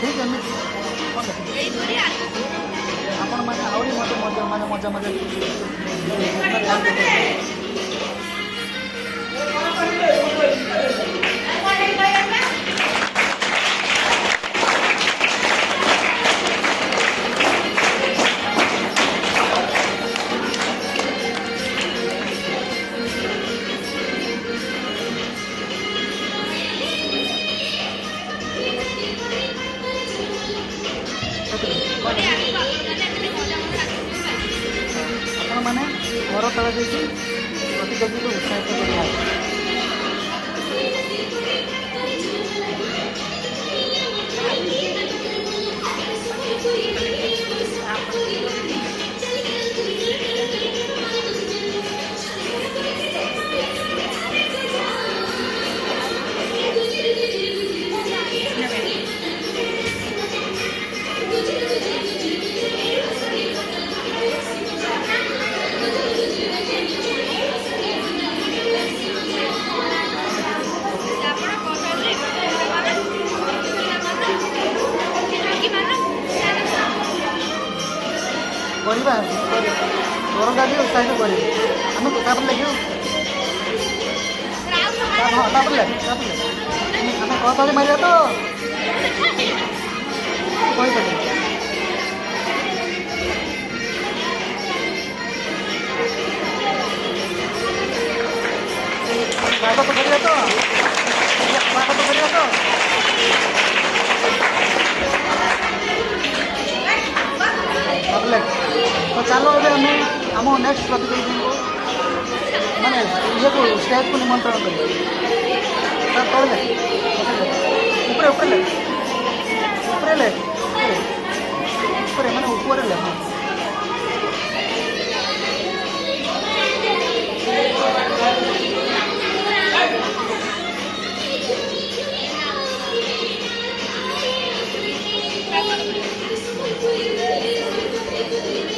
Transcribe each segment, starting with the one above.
ठीक एमती आपण मैंने आहरी मत मजा माने मजा मजा आपण मैंने घर तले देखिए प्रतियोगी को उत्साहित करिया करवा तोर गाड़ी उत्साहित करें आम लिखू हाँ आम कहता मारे तो स्वागत करिए तो तो चलो अभी आम आम नेक्स्ट प्रतियोगी को माने ये को स्टेज को निमंत्रण करें तौले ऊपर ऊपर ले ऊपर ले ऊपर माने ऊपर ले हाँ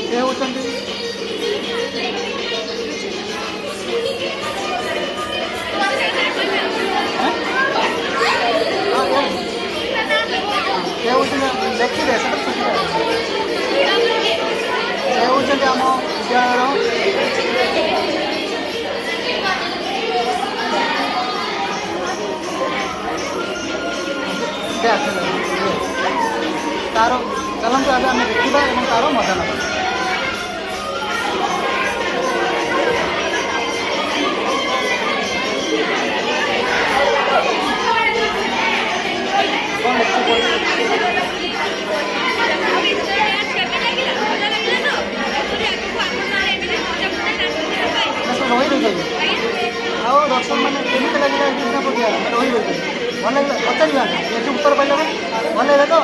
ये होचंदी ये होचंदी लेखि दे सब कुछ ये होचंदी आम विद्यालय तार चलते आज आम देखा और तार मजा ना रही रही आओ दर्शक मैंने केमी लगे रही रही भल लगे पचार ये उत्तर पाइल भल लगे तो